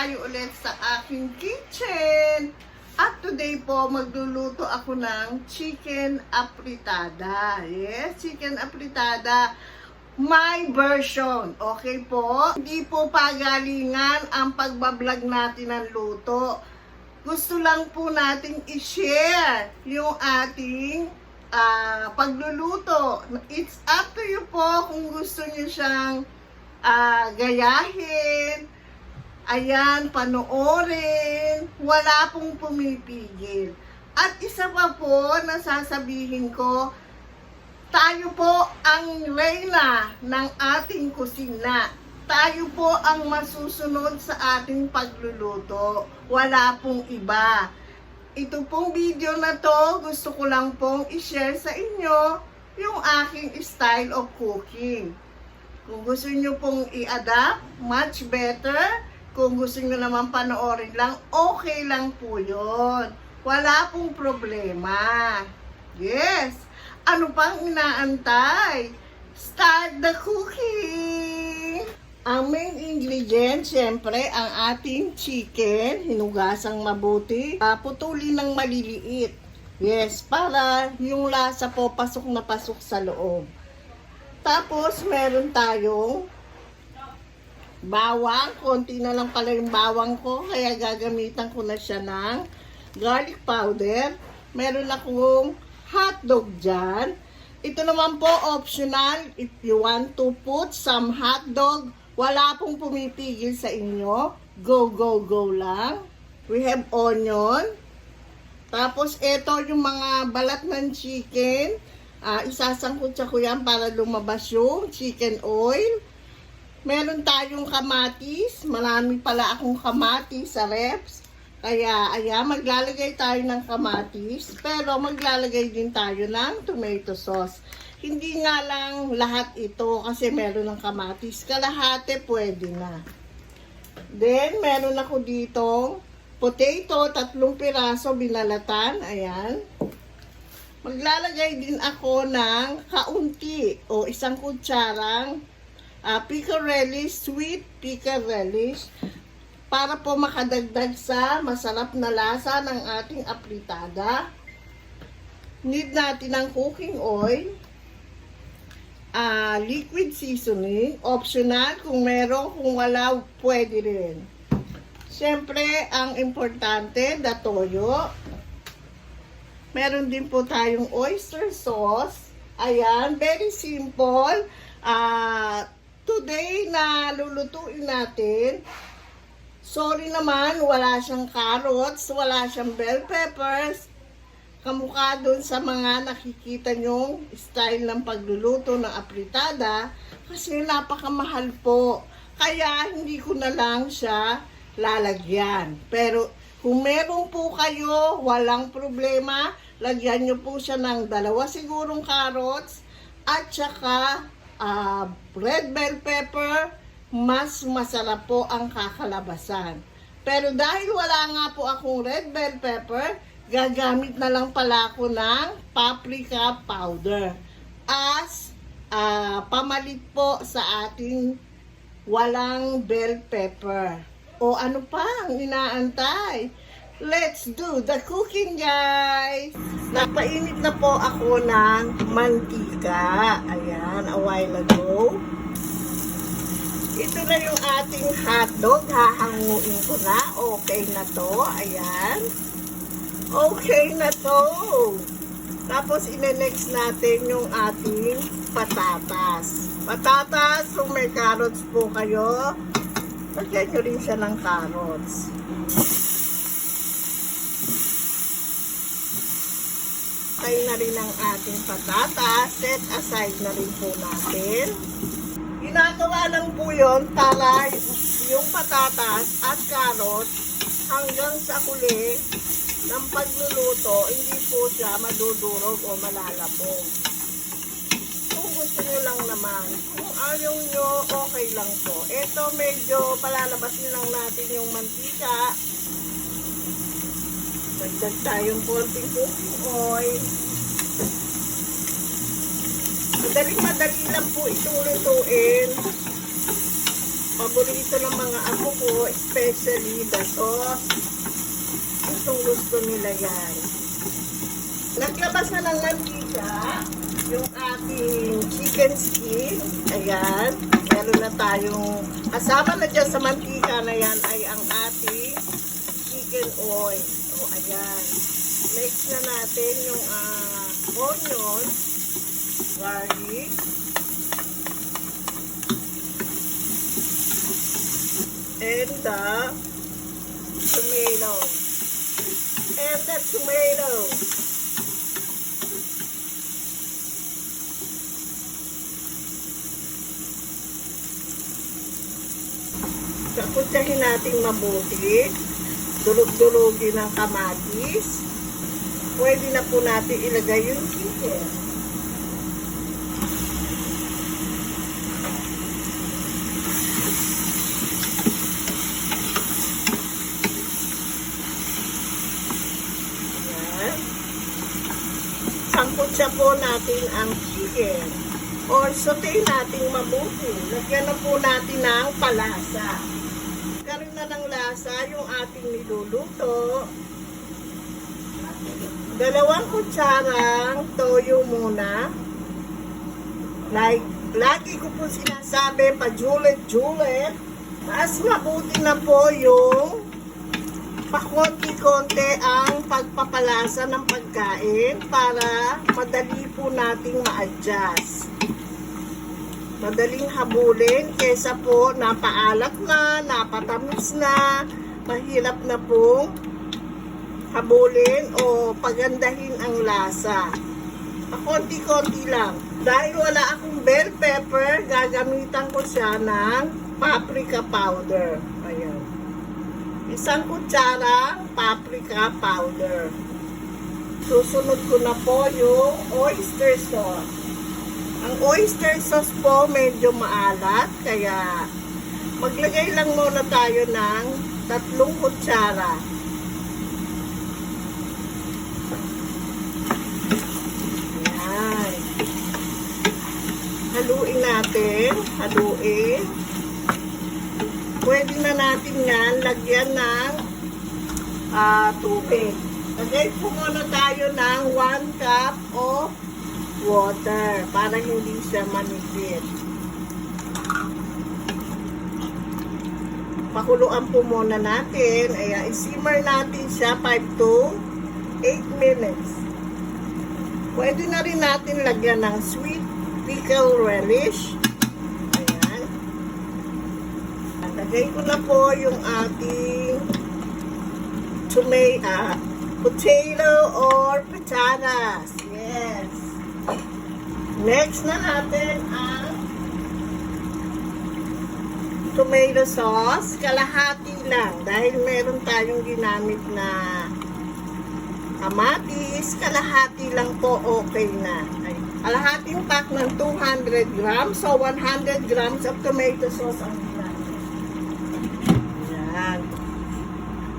tayo ulit sa aking kitchen. At today po, magluluto ako ng chicken apritada. Yes, chicken apritada. My version. Okay po? Hindi po pagalingan ang pagbablog natin ng luto. Gusto lang po nating i-share yung ating pagluluto. It's up to you po kung gusto niyo siyang gayahin. Ayan, panoorin. Wala pong pumipigil. At isa pa po na sasabihin ko, tayo po ang reyna ng ating kusina. Tayo po ang masusunod sa ating pagluluto. Wala pong iba. Ito pong video na to, gusto ko lang pong i-share sa inyo yung aking style of cooking. Kung gusto nyo pong i-adapt, much better. Kung gusto nyo naman panoorin lang, okay lang po yun. Wala pong problema. Yes. Ano pang inaantay? Start the cooking! Ang main ingredient, syempre, ang ating chicken, hinugasang mabuti, putulin ng maliliit. Yes, para yung lasa po pasok na pasok sa loob. Tapos, meron tayong bawang. Konti na lang pala yung bawang ko, kaya gagamitan ko na siya ng garlic powder. Meron akong hotdog dyan. Ito naman po optional. If you want to put some hotdog, wala pong pumipigil sa inyo. Go, go, go lang. We have onion. Tapos ito yung mga balat ng chicken. Isasangkot ko yan para lumabas yung chicken oil. Meron tayong kamatis. Marami pala akong kamatis sa reps. Kaya, ayan, maglalagay tayo ng kamatis. Pero maglalagay din tayo ng tomato sauce. Hindi nga lang lahat ito kasi meron ng kamatis. Kalahati pwede na. Then, meron ako dito potato, 3 piraso binalatan. Ayan. Maglalagay din ako ng kaunti o 1 kutsarang pickle relish, sweet pickle relish. Para po makadagdag sa masarap na lasa ng ating apritada. Need natin ng cooking oil. Liquid seasoning, optional kung meron, kung wala, pwede rin. Siyempre, ang importante, the toyo. Meron din po tayong oyster sauce. Ayan, very simple. Today na lulutuin natin, sorry naman, wala siyang carrots, wala siyang bell peppers. Kamukha doon sa mga nakikita nyong style ng pagluluto ng apritada kasi napakamahal po. Kaya hindi ko na lang siya lalagyan. Pero kung meron po kayo, walang problema. Lagyan nyo po siya ng 2 sigurong carrots at saka red bell pepper. Mas masarap po ang kakalabasan. Pero dahil wala nga po akong red bell pepper, gagamit na lang pala ako ng paprika powder as pamalit po sa ating walang bell pepper. O ano pa ang inaantay? Let's do the cooking, guys! Nagpainit na po ako ng mantika. Ayan, a while ago. Ito na yung ating hotdog. Hahanguin ko na. Okay na to. Ayan. Okay na to. Tapos, ine-next natin yung ating patatas. Patatas, kung may carrots po kayo, lagyan nyo rin siya ng carrots. Okay na rin ang ating patatas. Set aside na rin po natin. Ginagawa lang po yun para yung patatas at carrots hanggang sa huli ng pagluluto, hindi po siya madudurog o malalabog. Kung gusto nyo lang naman, kung ayaw nyo, okay lang po. Ito medyo palalabasin lang natin yung mantika. Dagdag tayong konting cooking oil. Madali lang po itong lutuin. Paborito ng mga apo ko, especially the sauce. Itong gusto nila yan. Naglabas na ng mantika yung ating chicken skin. Ayan. Meron na tayong, kasama na dyan sa mantika na yan ay ang ating chicken oil. O, ayan. Mix na natin yung onion, garlic, and the tomato. And the tomato. Kaputsahin natin mabuti. Durog-durogin ng kamatis. Pwede na po natin ilagay yung chicken. Ayan. Sangkutsa po natin ang chicken. Or saute natin mabuti. Lagyan na po natin ng palasa. Karoon na ng lasa yung ating niluluto. 2 kutsarang toyo muna. Like, lagi ko po sinasabi, pajulit-julit. Mas mabuti na po yung pakonti-konti ang pagpapalasa ng pagkain para madali po nating ma-adjust. Madaling habulin kesa po napaalat na, napatamis na, mahirap na pong habulin o pagandahin ang lasa. Konti-konti lang. Dahil wala akong bell pepper, gagamitan ko siya ng paprika powder. Ayan. 1 kutsara paprika powder. Susunod ko na po yung oyster sauce. Ang oyster sauce po medyo maalat, kaya maglagay lang muna tayo ng 3 kutsara. Ayan. Haluin natin. Haluin. Pwede na natin yan lagyan ng tubig. Lagay po muna tayo ng 1 cup of water para hindi siya manipid. Pakuluan po muna natin. Ayan, i-simmer natin siya 5 to 8 minutes. Pwede na rin natin lagyan ng sweet pickle relish. Ayan. At lagay ko na po yung ating potato or patatas. Yes. Next na natin ang tomato sauce. Kalahati lang. Dahil meron tayong ginamit na kamatis, kalahati lang po okay na. Ay, kalahating pack ng 200 grams. So, 100 grams of tomato sauce ang ginamit. Yan.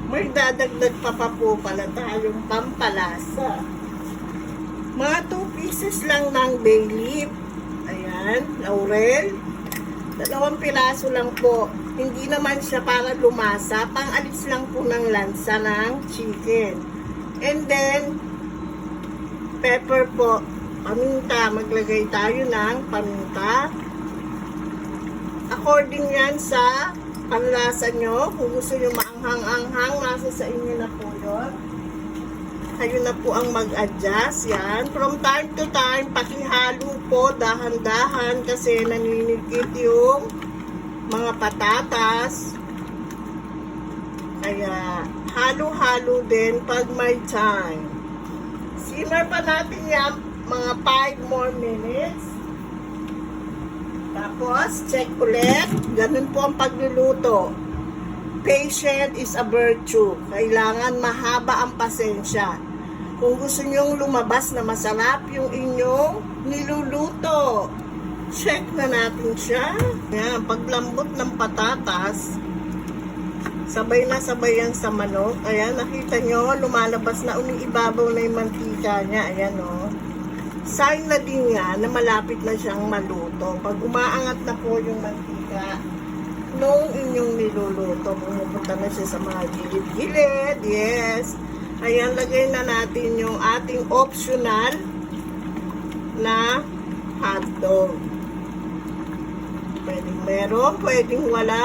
May dadagdag pa po pala tayong pampalasa. Mga 2 pieces lang ng bay leaf. Ayan, laurel. 2 piraso lang po. Hindi naman siya para lumasa. Pang-alis lang po ng lansa ng chicken. And then, pepper po. Paminta. Maglagay tayo ng paminta. According yan sa panlasa nyo. Kung gusto nyo maanghang-anghang, nasa sa inyo na po yun. Kayo na po ang mag-adjust. Yan. From time to time, pakihalo po, dahan-dahan kasi naninigit yung mga patatas. Kaya, halo-halo din pag may time. Simmer pa natin yan mga 5 more minutes. Tapos, check ulit. Ganun po ang pagluluto. Patient is a virtue. Kailangan mahaba ang pasensya. Kung gusto nyong lumabas na masarap yung inyong niluluto, check na natin siya. Yan, paglambot ng patatas, sabay na sabay yan sa manok. Ayan, nakita nyo, lumalabas na, umiibabaw na yung mantika niya. Ayan, o. Sign na din yan na malapit na siyang maluto. Pag umaangat na po yung mantika, nung inyong niluluto. Pumupunta na siya sa mga gilid-gilid. Yes. Ayan, lagay na natin yung ating optional na hotdog. Pwedeng meron, pwedeng wala.